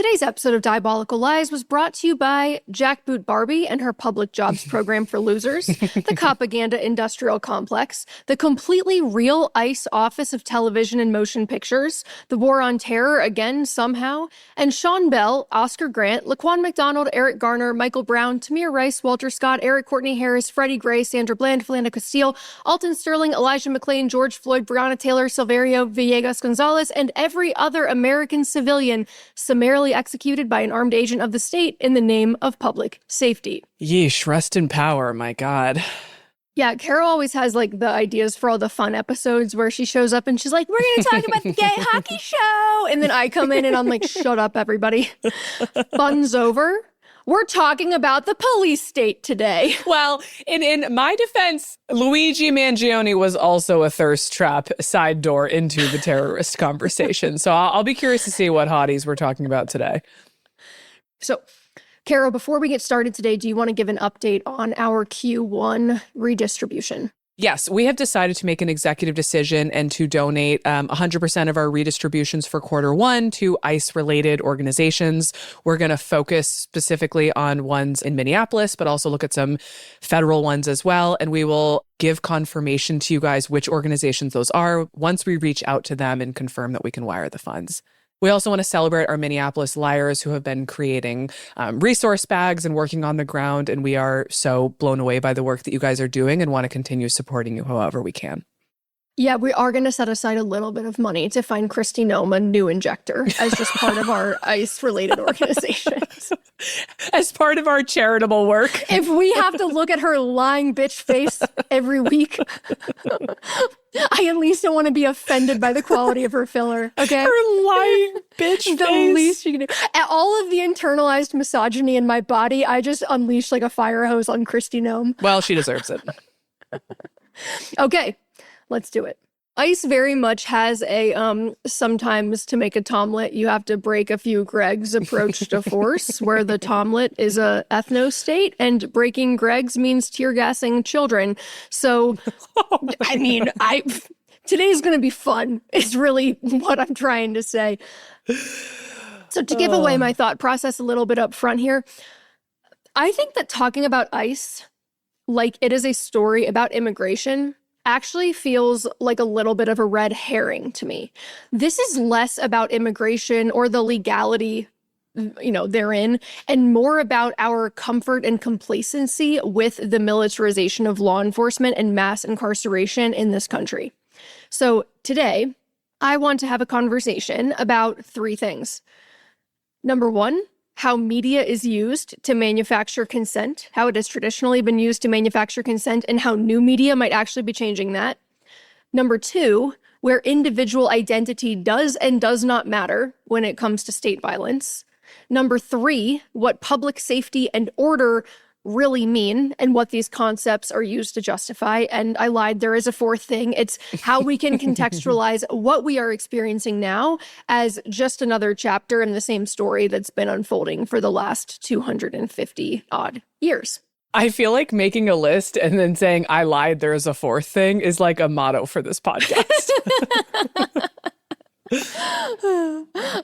Today's episode of Diabolical Lies was brought to you by Jackboot Barbie and her public jobs program for losers, the Propaganda Industrial Complex, the completely real ICE Office of Television and Motion Pictures, the War on Terror again somehow, and Sean Bell, Oscar Grant, Laquan McDonald, Eric Garner, Michael Brown, Tamir Rice, Walter Scott, Eric Courtney Harris, Freddie Gray, Sandra Bland, Philanda Castile, Alton Sterling, Elijah McClain, George Floyd, Breonna Taylor, Silverio Villegas Gonzalez, and every other American civilian summarily executed by an armed agent of the state in the name of public safety. Yeesh, rest in power, my God. Yeah, Carol always has like the ideas for all the fun episodes where she shows up and she's like, we're going to talk about the gay hockey show. And then I come in and I'm like, shut up, everybody. Fun's over. We're talking about the police state today. Well, in my defense, Luigi Mangione was also a thirst trap side door into the terrorist conversation. So I'll be curious to see what hotties we're talking about today. So, Carol, before we get started today, do you want to give an update on our Q1 redistribution? Yes, we have decided to make an executive decision and to donate 100% of our redistributions for Q1 to ICE-related organizations. We're going to focus specifically on ones in Minneapolis, but also look at some federal ones as well. And we will give confirmation to you guys which organizations those are once we reach out to them and confirm that we can wire the funds. We also want to celebrate our Minneapolis liars who have been creating resource bags and working on the ground. And we are so blown away by the work that you guys are doing and want to continue supporting you however we can. Yeah, we are going to set aside a little bit of money to find Kristi Noem a new injector as just part of our ICE-related organizations. As part of our charitable work. If we have to look at her lying bitch face every week, I at least don't want to be offended by the quality of her filler, okay? Her lying bitch face. The least you can do. At all of the internalized misogyny in my body, I just unleashed like a fire hose on Kristi Noem. Well, she deserves it. Okay. Let's do it. ICE very much has a sometimes to make a tomlet, you have to break a few Gregs approach to force, where the tomlet is a ethno-state, and breaking Gregs means tear gassing children. So, I mean, today's going to be fun, is really what I'm trying to say. So to give away my thought process a little bit up front here, I think that talking about ICE like it is a story about immigration actually feels like a little bit of a red herring to me. This is less about immigration or the legality, therein, and more about our comfort and complacency with the militarization of law enforcement and mass incarceration in this country. So today, I want to have a conversation about three things. Number one, how media is used to manufacture consent, how it has traditionally been used to manufacture consent, and how new media might actually be changing that. Number two, where individual identity does and does not matter when it comes to state violence. Number three, what public safety and order really mean and what these concepts are used to justify. And I lied, there is a fourth thing. It's how we can contextualize what we are experiencing now as just another chapter in the same story that's been unfolding for the last 250 odd years. I feel like making a list and then saying, I lied, there is a fourth thing is like a motto for this podcast.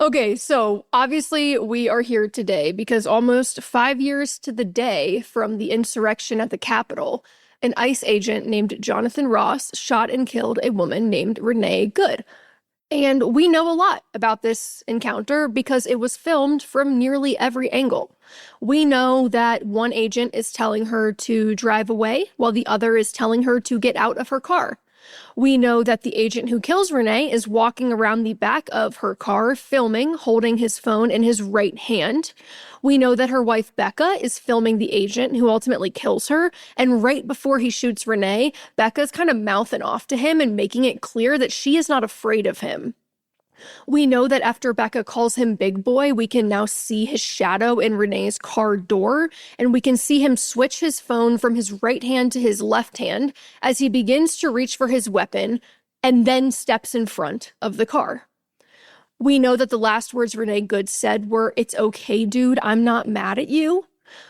Okay, so obviously we are here today because almost 5 years to the day from the insurrection at the Capitol, an ICE agent named Jonathan Ross shot and killed a woman named Renee Good. And we know a lot about this encounter because it was filmed from nearly every angle. We know that one agent is telling her to drive away while the other is telling her to get out of her car. We know that the agent who kills Renee is walking around the back of her car, filming, holding his phone in his right hand. We know that her wife, Becca, is filming the agent who ultimately kills her. And right before he shoots Renee, Becca's kind of mouthing off to him and making it clear that she is not afraid of him. We know that after Becca calls him big boy, we can now see his shadow in Renee's car door, and we can see him switch his phone from his right hand to his left hand as he begins to reach for his weapon and then steps in front of the car. We know that the last words Renee Good said were, "It's okay, dude, I'm not mad at you."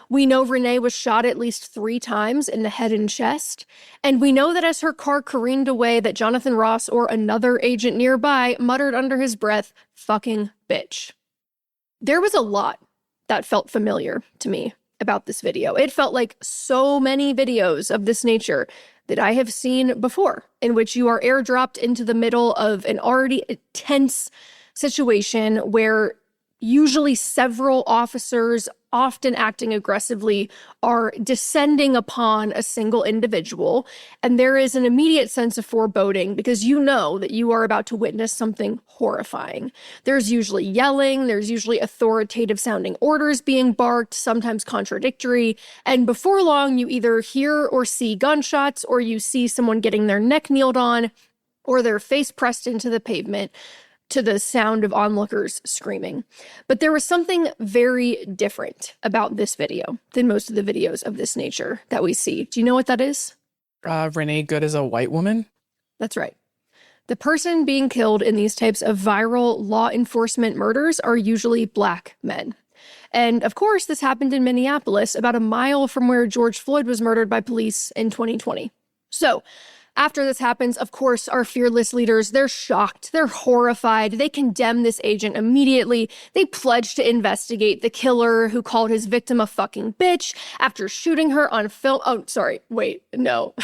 We know Renee was shot at least 3 times in the head and chest. And we know that as her car careened away, that Jonathan Ross or another agent nearby muttered under his breath, "Fucking bitch." There was a lot that felt familiar to me about this video. It felt like so many videos of this nature that I have seen before, in which you are airdropped into the middle of an already tense situation where usually several officers, often acting aggressively, are descending upon a single individual. And there is an immediate sense of foreboding because you know that you are about to witness something horrifying. There's usually yelling, there's usually authoritative sounding orders being barked, sometimes contradictory. And before long, you either hear or see gunshots, or you see someone getting their neck kneeled on, or their face pressed into the pavement, to the sound of onlookers screaming. But there was something very different about this video than most of the videos of this nature that we see. Do you know what that is? Renee Good is a white woman? That's right. The person being killed in these types of viral law enforcement murders are usually Black men. And of course, this happened in Minneapolis, about a mile from where George Floyd was murdered by police in 2020. So, after this happens, of course, our fearless leaders, they're shocked, they're horrified, they condemn this agent immediately. They pledge to investigate the killer who called his victim a fucking bitch after shooting her on film. Oh, sorry, wait, no.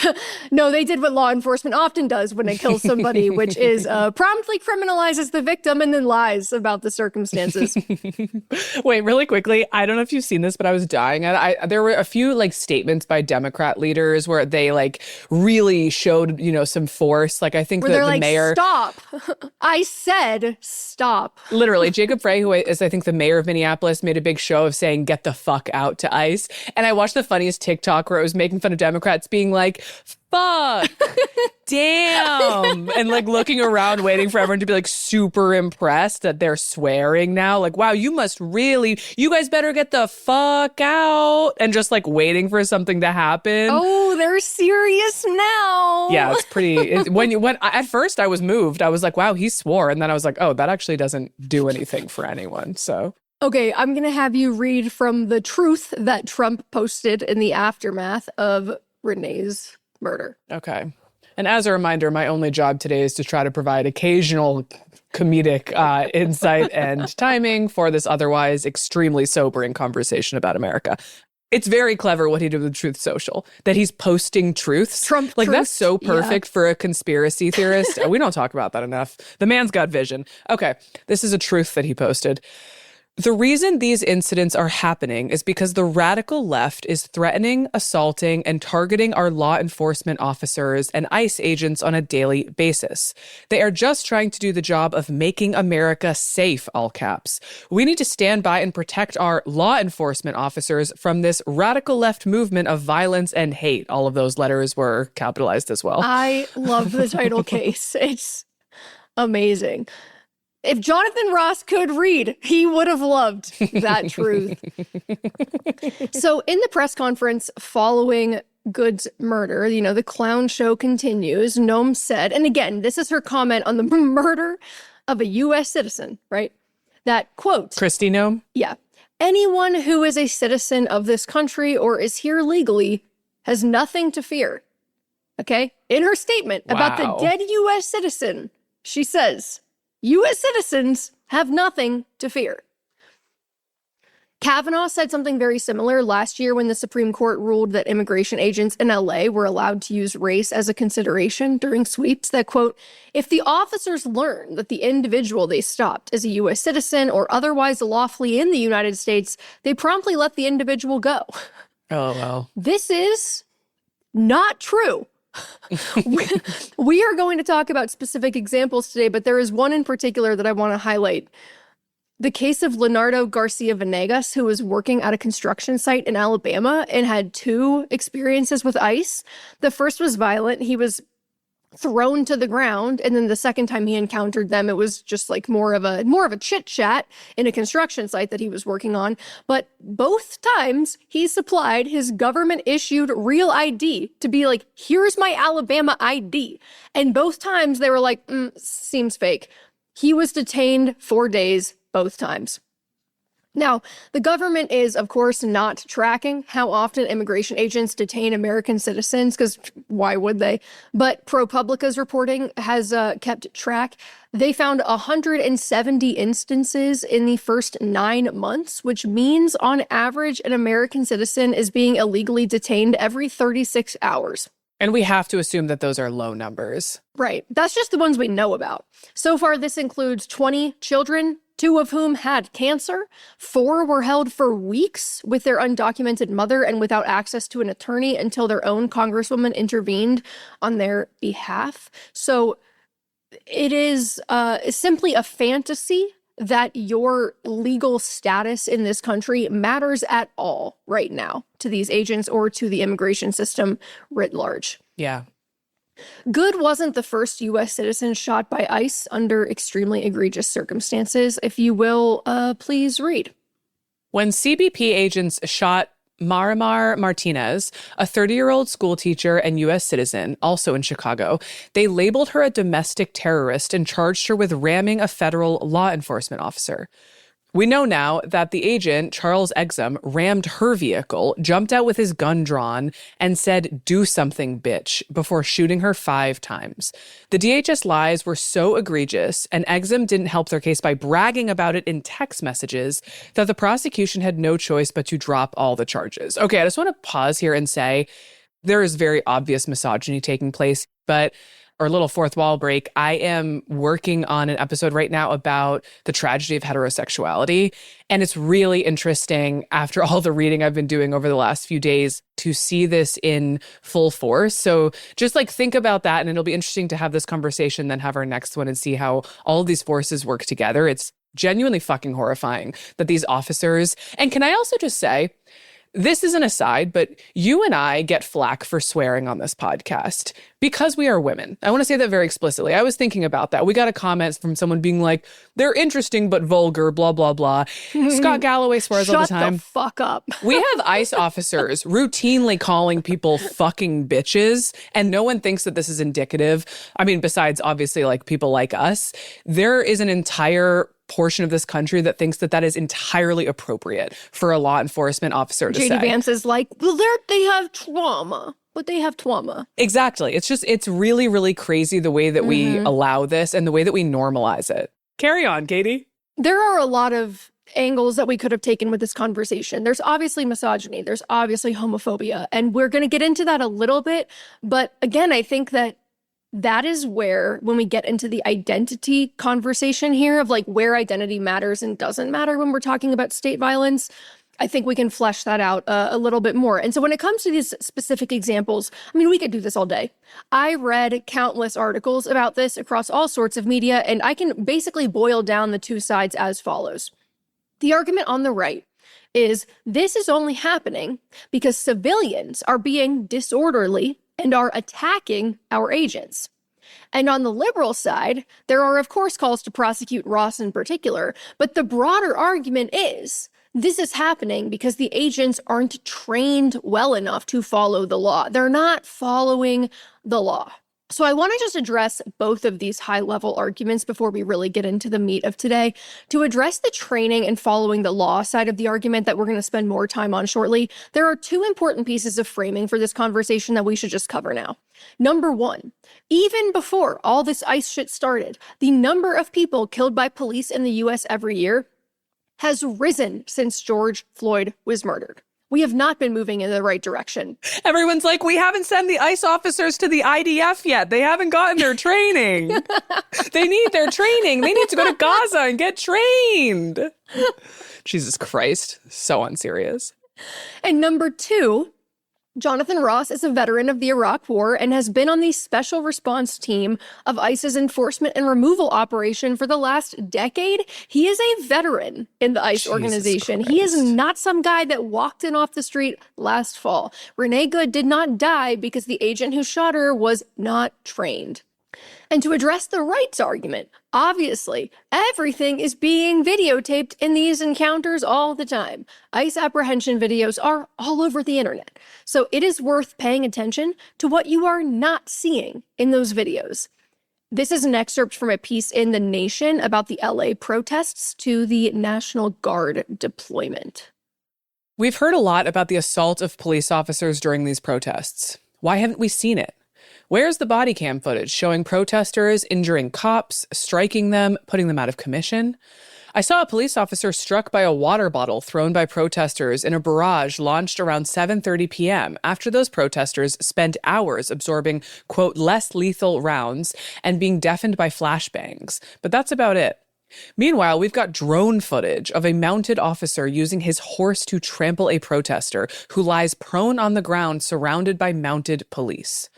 No, they did what law enforcement often does when it kills somebody, which is promptly criminalizes the victim and then lies about the circumstances. Wait, really quickly, I don't know if you've seen this, but I was dying at it. There were a few statements by Democrat leaders where they really showed, some force. I think where the mayor, stop. I said stop. Literally, Jacob Frey, who is I think the mayor of Minneapolis, made a big show of saying get the fuck out to ICE. And I watched the funniest TikTok where it was making fun of Democrats being like, fuck, damn. And looking around, waiting for everyone to be super impressed that they're swearing now. Wow, you guys better get the fuck out. And just waiting for something to happen. Oh, they're serious now. Yeah, it's pretty. At first I was moved. I was like, wow, he swore. And then I was like, oh, that actually doesn't do anything for anyone. So. Okay, I'm going to have you read from the truth that Trump posted in the aftermath of Renee's murder. Okay. And as a reminder, my only job today is to try to provide occasional comedic insight and timing for this otherwise extremely sobering conversation about America. It's very clever what he did with Truth Social, that he's posting truths. Trump truths. That's so Yeah. perfect for a conspiracy theorist. We don't talk about that enough. The man's got vision. Okay, this is a truth that he posted. The reason these incidents are happening is because the radical left is threatening, assaulting, and targeting our law enforcement officers and ICE agents on a daily basis. They are just trying to do the job of making America safe, all caps. We need to stand by and protect our law enforcement officers from this radical left movement of violence and hate. All of those letters were capitalized as well. I love the title case. It's amazing. If Jonathan Ross could read, he would have loved that truth. So in the press conference following Good's murder, the clown show continues. Noem said, and again, this is her comment on the murder of a U.S. citizen, right? That, quote, Kristi Noem? Yeah. Anyone who is a citizen of this country or is here legally has nothing to fear. Okay? In her statement about the dead U.S. citizen, she says, U.S. citizens have nothing to fear. Kavanaugh said something very similar last year when the Supreme Court ruled that immigration agents in LA were allowed to use race as a consideration during sweeps that, quote, if the officers learn that the individual they stopped is a U.S. citizen or otherwise lawfully in the United States, they promptly let the individual go. Oh, well. This is not true. We are going to talk about specific examples today, but there is one in particular that I want to highlight. The case of Leonardo Garcia Venegas, who was working at a construction site in Alabama and had two experiences with ICE. The first was violent. He was thrown to the ground. And then the second time he encountered them, it was just more of a chit chat in a construction site that he was working on. But both times he supplied his government issued real ID to be like, here's my Alabama ID. And both times they were like, seems fake. He was detained 4 days, both times. Now, the government is, of course, not tracking how often immigration agents detain American citizens, because why would they? But ProPublica's reporting has kept track. They found 170 instances in the first 9 months, which means on average, an American citizen is being illegally detained every 36 hours. And we have to assume that those are low numbers. Right. That's just the ones we know about. So far, this includes 20 children, 2 of whom had cancer. 4 were held for weeks with their undocumented mother and without access to an attorney until their own congresswoman intervened on their behalf. So it is simply a fantasy that your legal status in this country matters at all right now to these agents or to the immigration system writ large. Yeah. Good wasn't the first U.S. citizen shot by ICE under extremely egregious circumstances. If you will, please read. When CBP agents shot Marimar Martinez, a 30-year-old school teacher and U.S. citizen, also in Chicago, they labeled her a domestic terrorist and charged her with ramming a federal law enforcement officer. We know now that the agent, Charles Exum, rammed her vehicle, jumped out with his gun drawn, and said, "Do something, bitch," before shooting her 5 times. The DHS lies were so egregious, and Exum didn't help their case by bragging about it in text messages, that the prosecution had no choice but to drop all the charges. Okay, I just want to pause here and say there is very obvious misogyny taking place, but our little fourth wall break, I am working on an episode right now about the tragedy of heterosexuality. And it's really interesting, after all the reading I've been doing over the last few days, to see this in full force. So just like think about that. And it'll be interesting to have this conversation, then have our next one and see how all of these forces work together. It's genuinely fucking horrifying that these officers, and can I also just say, this is an aside, but you and I get flack for swearing on this podcast because we are women. I want to say that very explicitly. I was thinking about that. We got a comment from someone being like, "They're interesting but vulgar, blah, blah, blah." Scott Galloway swears all the time. Shut the fuck up. We have ICE officers routinely calling people fucking bitches, and no one thinks that this is indicative. I mean, besides obviously like people like us, there is an entire portion of this country that thinks that that is entirely appropriate for a law enforcement officer to say. JD Vance is like, well, they have trauma, but they have trauma. Exactly. It's really, really crazy the way that we allow this and the way that we normalize it. Carry on, Katie. There are a lot of angles that we could have taken with this conversation. There's obviously misogyny. There's obviously homophobia. And we're going to get into that a little bit. But again, I think that is where, when we get into the identity conversation here of like where identity matters and doesn't matter when we're talking about state violence, I think we can flesh that out a little bit more. And so when it comes to these specific examples, I mean, we could do this all day. I read countless articles about this across all sorts of media, and I can basically boil down the 2 sides as follows. The argument on the right is this is only happening because civilians are being disorderly and are attacking our agents. And on the liberal side, there are, of course, calls to prosecute Ross in particular, but the broader argument is this is happening because the agents aren't trained well enough to follow the law. They're not following the law. So I want to just address both of these high-level arguments before we really get into the meat of today. To address the training and following the law side of the argument that we're going to spend more time on shortly, there are 2 important pieces of framing for this conversation that we should just cover now. Number 1, even before all this ICE shit started, the number of people killed by police in the U.S. every year has risen since George Floyd was murdered. We have not been moving in the right direction. Everyone's like, we haven't sent the ICE officers to the IDF yet. They haven't gotten their training. They need their training. They need to go to Gaza and get trained. Jesus Christ. So unserious. And number 2, Jonathan Ross is a veteran of the Iraq War and has been on the special response team of ICE's enforcement and removal operation for the last decade. He is a veteran in the ICE organization. He is not some guy that walked in off the street last fall. Renee Good did not die because the agent who shot her was not trained. And to address the right's argument, obviously, everything is being videotaped in these encounters all the time. ICE apprehension videos are all over the internet. So it is worth paying attention to what you are not seeing in those videos. This is an excerpt from a piece in The Nation about the LA protests to the National Guard deployment. We've heard a lot about the assault of police officers during these protests. Why haven't we seen it? Where's the body cam footage showing protesters injuring cops, striking them, putting them out of commission? I saw a police officer struck by a water bottle thrown by protesters in a barrage launched around 7:30 p.m. after those protesters spent hours absorbing, quote, less lethal rounds and being deafened by flashbangs. But that's about it. Meanwhile, we've got drone footage of a mounted officer using his horse to trample a protester who lies prone on the ground surrounded by mounted police.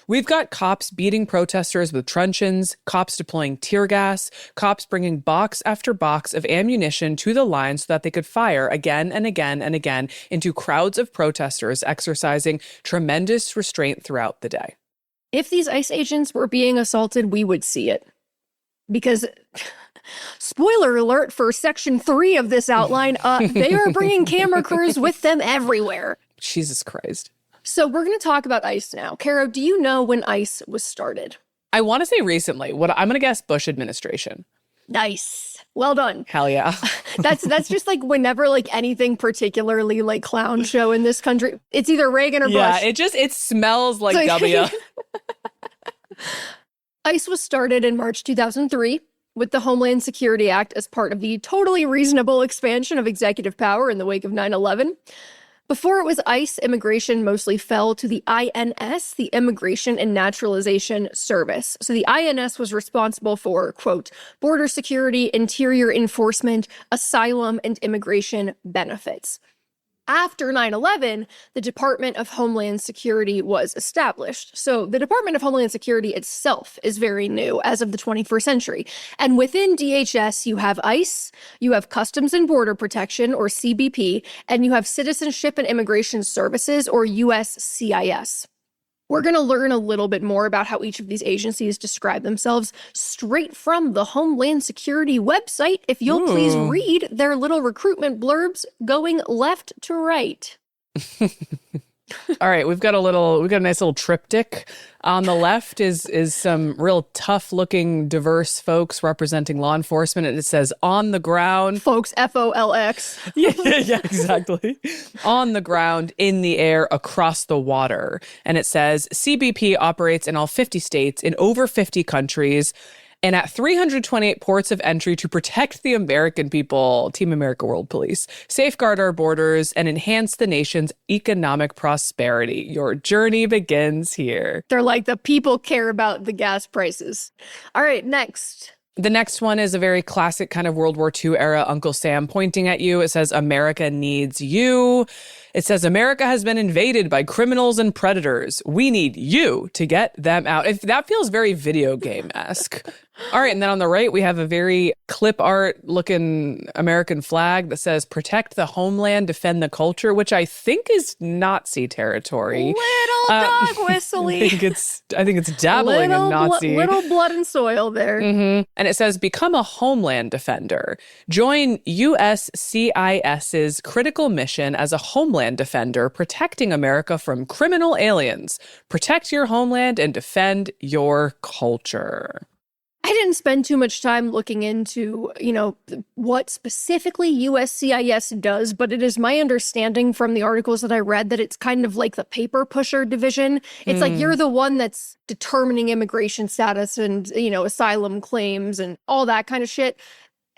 We've got cops beating protesters with truncheons, cops deploying tear gas, cops bringing box after box of ammunition to the line so that they could fire again and again and again into crowds of protesters exercising tremendous restraint throughout the day. If these ICE agents were being assaulted, we would see it. Because, spoiler alert for Section 3 of this outline, they are bringing camera crews with them everywhere. Jesus Christ. So we're going to talk about ICE now. Caro, do you know when ICE was started? I want to say recently. What I'm going to guess Bush administration. Nice. Well done. Hell yeah. That's just like whenever like anything particularly like clown show in this country, it's either Reagan or Bush. Yeah, it smells like W. ICE was started in March 2003 with the Homeland Security Act as part of the totally reasonable expansion of executive power in the wake of 9/11. Before it was ICE, immigration mostly fell to the INS, the Immigration and Naturalization Service. So the INS was responsible for, quote, border security, interior enforcement, asylum, and immigration benefits. After 9/11, the Department of Homeland Security was established. So the Department of Homeland Security itself is very new as of the 21st century. And within DHS, you have ICE, you have Customs and Border Protection, or CBP, and you have Citizenship and Immigration Services, or USCIS. We're going to learn a little bit more about how each of these agencies describe themselves straight from the Homeland Security website. If you'll please read their little recruitment blurbs going left to right. All right, we've got a nice little triptych. On the left is some real tough-looking, diverse folks representing law enforcement, and it says on the ground. Folks, FOLX. Yeah, exactly. On the ground, in the air, across the water. And it says CBP operates in all 50 states, in over 50 countries, and at 328 ports of entry to protect the American people, Team America World Police, safeguard our borders, and enhance the nation's economic prosperity. Your journey begins here. They're like, the people care about the gas prices. All right, next. The next one is a very classic kind of World War II era Uncle Sam pointing at you. It says, America needs you. It says, America has been invaded by criminals and predators. We need you to get them out. That feels very video game-esque. All right, and then on the right, we have a very clip art looking American flag that says, protect the homeland, defend the culture, which I think is Nazi territory. Little dog whistly. I think it's dabbling in Nazi. Little blood and soil there. Mm-hmm. And it says, become a homeland defender. Join USCIS's critical mission as a homeland defender, protecting America from criminal aliens. Protect your homeland and defend your culture. I didn't spend too much time looking into, what specifically USCIS does, but it is my understanding from the articles that I read that it's kind of like the paper pusher division. It's like you're the one that's determining immigration status and, asylum claims and all that kind of shit.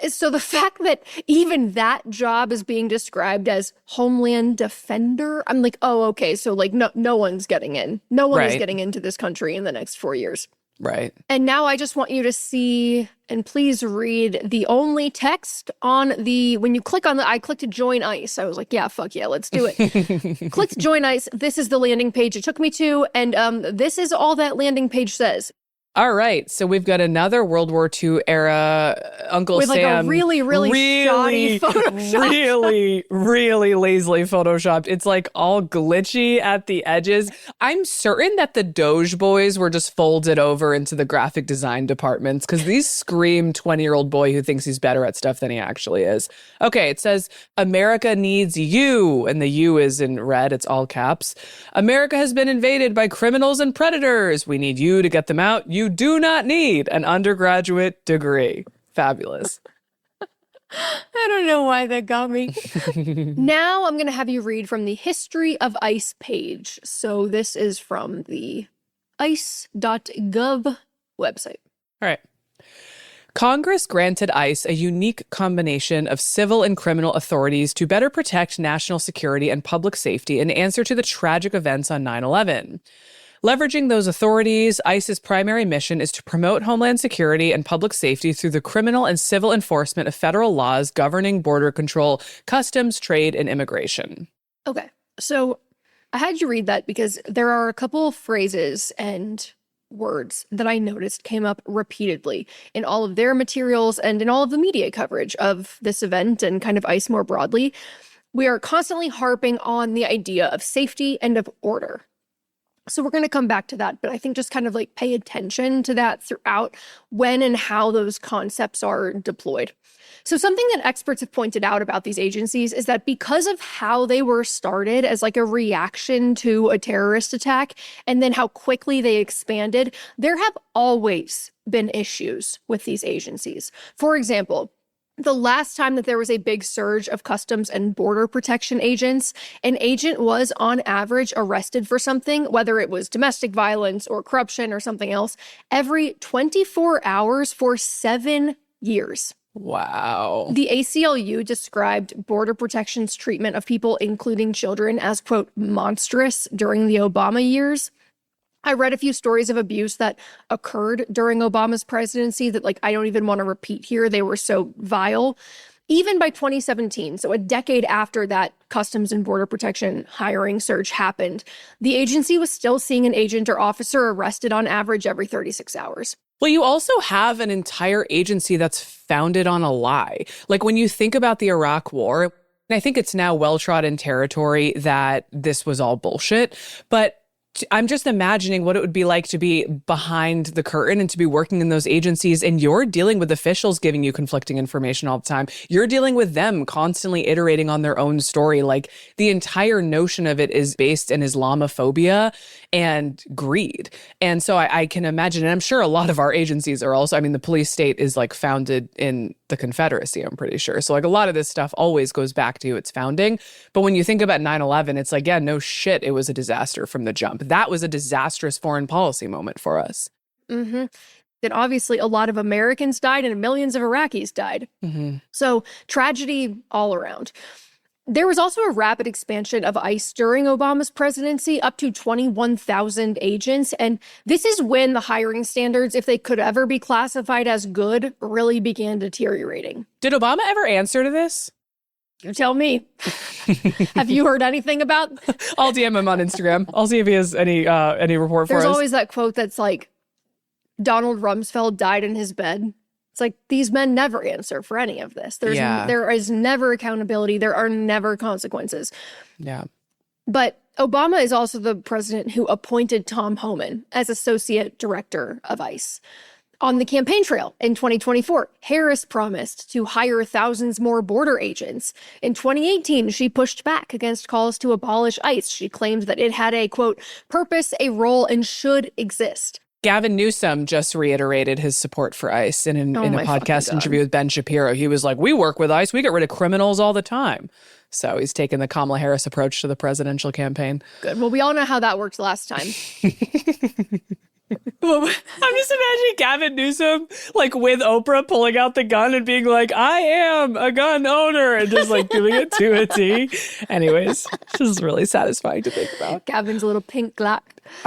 So the fact that even that job is being described as Homeland Defender, I'm like, oh, okay. So like no one's getting in. No one is getting into this country in the next 4 years. Right. And now I just want you to see, and please read the only text on when you click on I clicked to join ICE. I was like, yeah, fuck yeah, let's do it. Clicked join ICE. This is the landing page it took me to. And this is all that landing page says. All right, so we've got another World War II era Uncle with Sam. With like a really shoddy Photoshop. really lazily Photoshopped. It's like all glitchy at the edges. I'm certain that the Doge boys were just folded over into the graphic design departments because these scream 20-year-old boy who thinks he's better at stuff than he actually is. Okay, it says, America needs you, and the U is in red. It's all caps. America has been invaded by criminals and predators. We need you to get them out. You you do not need an undergraduate degree. Fabulous. I don't know why that got me. Now I'm going to have you read from the History of ICE page. So this is from the ice.gov website. All right. Congress granted ICE a unique combination of civil and criminal authorities to better protect national security and public safety in answer to the tragic events on 9/11. Leveraging those authorities, ICE's primary mission is to promote homeland security and public safety through the criminal and civil enforcement of federal laws governing border control, customs, trade, and immigration. Okay, so I had you read that because there are a couple of phrases and words that I noticed came up repeatedly in all of their materials and in all of the media coverage of this event and kind of ICE more broadly. We are constantly harping on the idea of safety and of order. So we're going to come back to that, but I think just kind of like pay attention to that throughout when and how those concepts are deployed. So something that experts have pointed out about these agencies is that because of how they were started as like a reaction to a terrorist attack, and then how quickly they expanded, there have always been issues with these agencies. For example, the last time that there was a big surge of Customs and Border Protection agents, an agent was on average arrested for something, whether it was domestic violence or corruption or something else, every 24 hours for 7 years. Wow. The ACLU described Border Protection's treatment of people, including children, as, quote, monstrous during the Obama years. I read a few stories of abuse that occurred during Obama's presidency that, like, I don't even want to repeat here. They were so vile. Even by 2017, so a decade after that Customs and Border Protection hiring surge happened, the agency was still seeing an agent or officer arrested on average every 36 hours. Well, you also have an entire agency that's founded on a lie. Like when you think about the Iraq War, and I think it's now well-trodden territory that this was all bullshit, but I'm just imagining what it would be like to be behind the curtain and to be working in those agencies, and you're dealing with officials giving you conflicting information all the time. You're dealing with them constantly iterating on their own story. Like the entire notion of it is based in Islamophobia and greed. And so I can imagine, and I'm sure a lot of our agencies are also, I mean, the police state is like founded in the Confederacy, I'm pretty sure. So like a lot of this stuff always goes back to its founding. But when you think about 9/11, it's like, yeah, no shit, it was a disaster from the jump. That was a disastrous foreign policy moment for us. Mm-hmm. Then obviously a lot of Americans died and millions of Iraqis died. Mm-hmm. So tragedy all around. There was also a rapid expansion of ICE during Obama's presidency, up to 21,000 agents. And this is when the hiring standards, if they could ever be classified as good, really began deteriorating. Did Obama ever answer to this? You tell me. Have you heard anything about? I'll DM him on Instagram. I'll see if he has any report for us. There's always that quote that's like, Donald Rumsfeld died in his bed. It's like, these men never answer for any of this. There is never accountability. There are never consequences. Yeah. But Obama is also the president who appointed Tom Homan as associate director of ICE. On the campaign trail in 2024, Harris promised to hire thousands more border agents. In 2018, she pushed back against calls to abolish ICE. She claimed that it had a, quote, purpose, a role, and should exist. Gavin Newsom just reiterated his support for ICE in a podcast interview with Ben Shapiro. He was like, we work with ICE. We get rid of criminals all the time. So he's taken the Kamala Harris approach to the presidential campaign. Good. Well, we all know how that worked last time. I'm just imagining Gavin Newsom, like with Oprah, pulling out the gun and being like, I am a gun owner, and just like doing it to a T. Anyways, this is really satisfying to think about. Gavin's little pink Glock.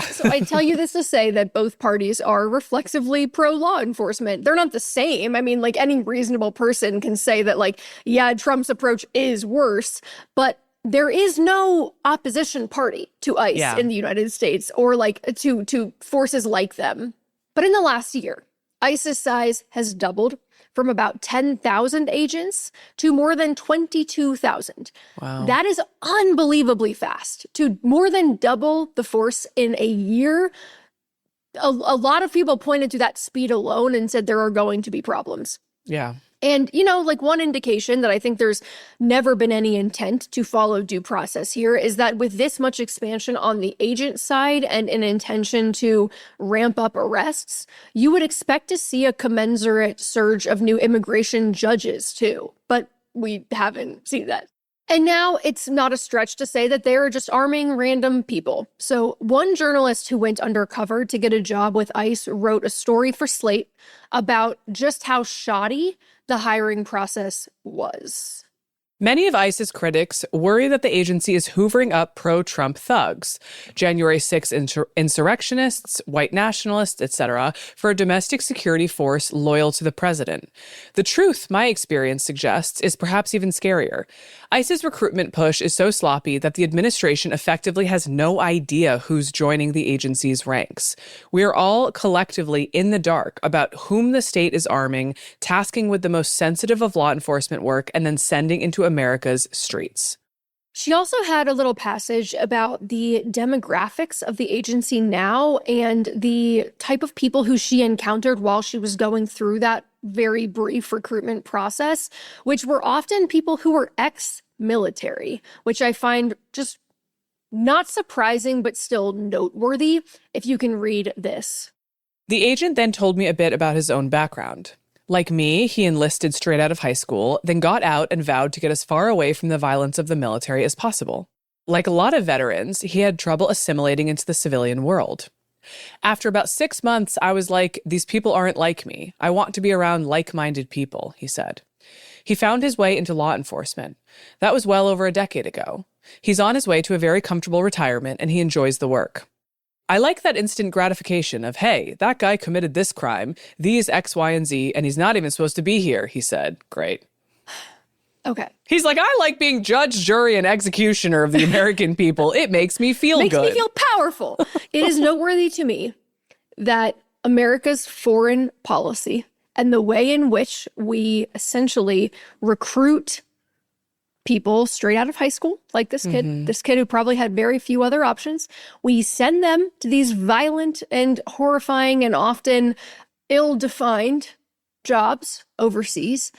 So I tell you this to say that both parties are reflexively pro-law enforcement. They're not the same. I mean, like any reasonable person can say that, like, yeah, Trump's approach is worse, but there is no opposition party to ICE in the United States or like to forces like them. But in the last year, ICE's size has doubled from about 10,000 agents to more than 22,000. Wow. That is unbelievably fast. To more than double the force in a year, a lot of people pointed to that speed alone and said there are going to be problems Yeah. And, you know, like one indication that I think there's never been any intent to follow due process here is that with this much expansion on the agent side and an intention to ramp up arrests, you would expect to see a commensurate surge of new immigration judges too. But we haven't seen that. And now it's not a stretch to say that they are just arming random people. So one journalist who went undercover to get a job with ICE wrote a story for Slate about just how shoddy the hiring process was. Many of ICE's critics worry that the agency is hoovering up pro-Trump thugs, January 6 insurrectionists, white nationalists, etc., for a domestic security force loyal to the president. The truth, my experience suggests, is perhaps even scarier. ICE's recruitment push is so sloppy that the administration effectively has no idea who's joining the agency's ranks. We are all collectively in the dark about whom the state is arming, tasking with the most sensitive of law enforcement work, and then sending into America's streets. She also had a little passage about the demographics of the agency now and the type of people who she encountered while she was going through that very brief recruitment process, which were often people who were ex-military, which I find just not surprising, but still noteworthy if you can read this. The agent then told me a bit about his own background. Like me, he enlisted straight out of high school, then got out and vowed to get as far away from the violence of the military as possible. Like a lot of veterans, he had trouble assimilating into the civilian world. After about 6 months, I was like, these people aren't like me. I want to be around like-minded people, he said. He found his way into law enforcement. That was well over a decade ago. He's on his way to a very comfortable retirement, and he enjoys the work. I like that instant gratification of, hey, that guy committed this crime, these X, Y, and Z, and he's not even supposed to be here, he said. Great. Okay. He's like, I like being judge, jury, and executioner of the American people. It makes me feel good. Makes me feel powerful. It is noteworthy to me that America's foreign policy and the way in which we essentially recruit people straight out of high school, like this kid who probably had very few other options. We send them to these violent and horrifying and often ill-defined jobs overseas.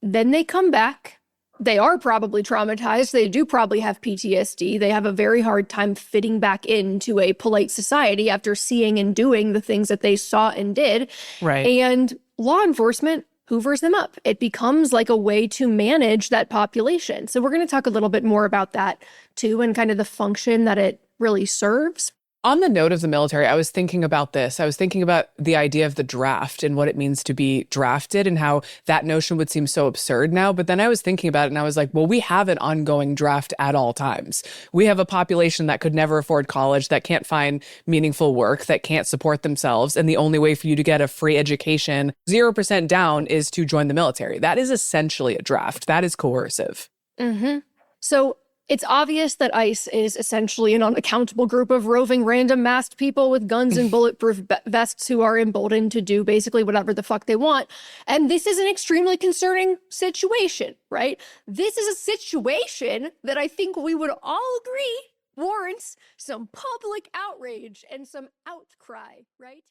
Then they come back. They are probably traumatized. They do probably have PTSD. They have a very hard time fitting back into a polite society after seeing and doing the things that they saw and did. Right. And law enforcement hoovers them up. It becomes like a way to manage that population. So we're going to talk a little bit more about that too, and kind of the function that it really serves. On the note of the military, I was thinking about this. I was thinking about the idea of the draft and what it means to be drafted and how that notion would seem so absurd now. But then I was thinking about it and I was like, well, we have an ongoing draft at all times. We have a population that could never afford college, that can't find meaningful work, that can't support themselves. And the only way for you to get a free education, 0% down, is to join the military. That is essentially a draft. That is coercive. Mm-hmm. So it's obvious that ICE is essentially an unaccountable group of roving random masked people with guns and bulletproof vests who are emboldened to do basically whatever the fuck they want. And this is an extremely concerning situation, right? This is a situation that I think we would all agree warrants some public outrage and some outcry, right?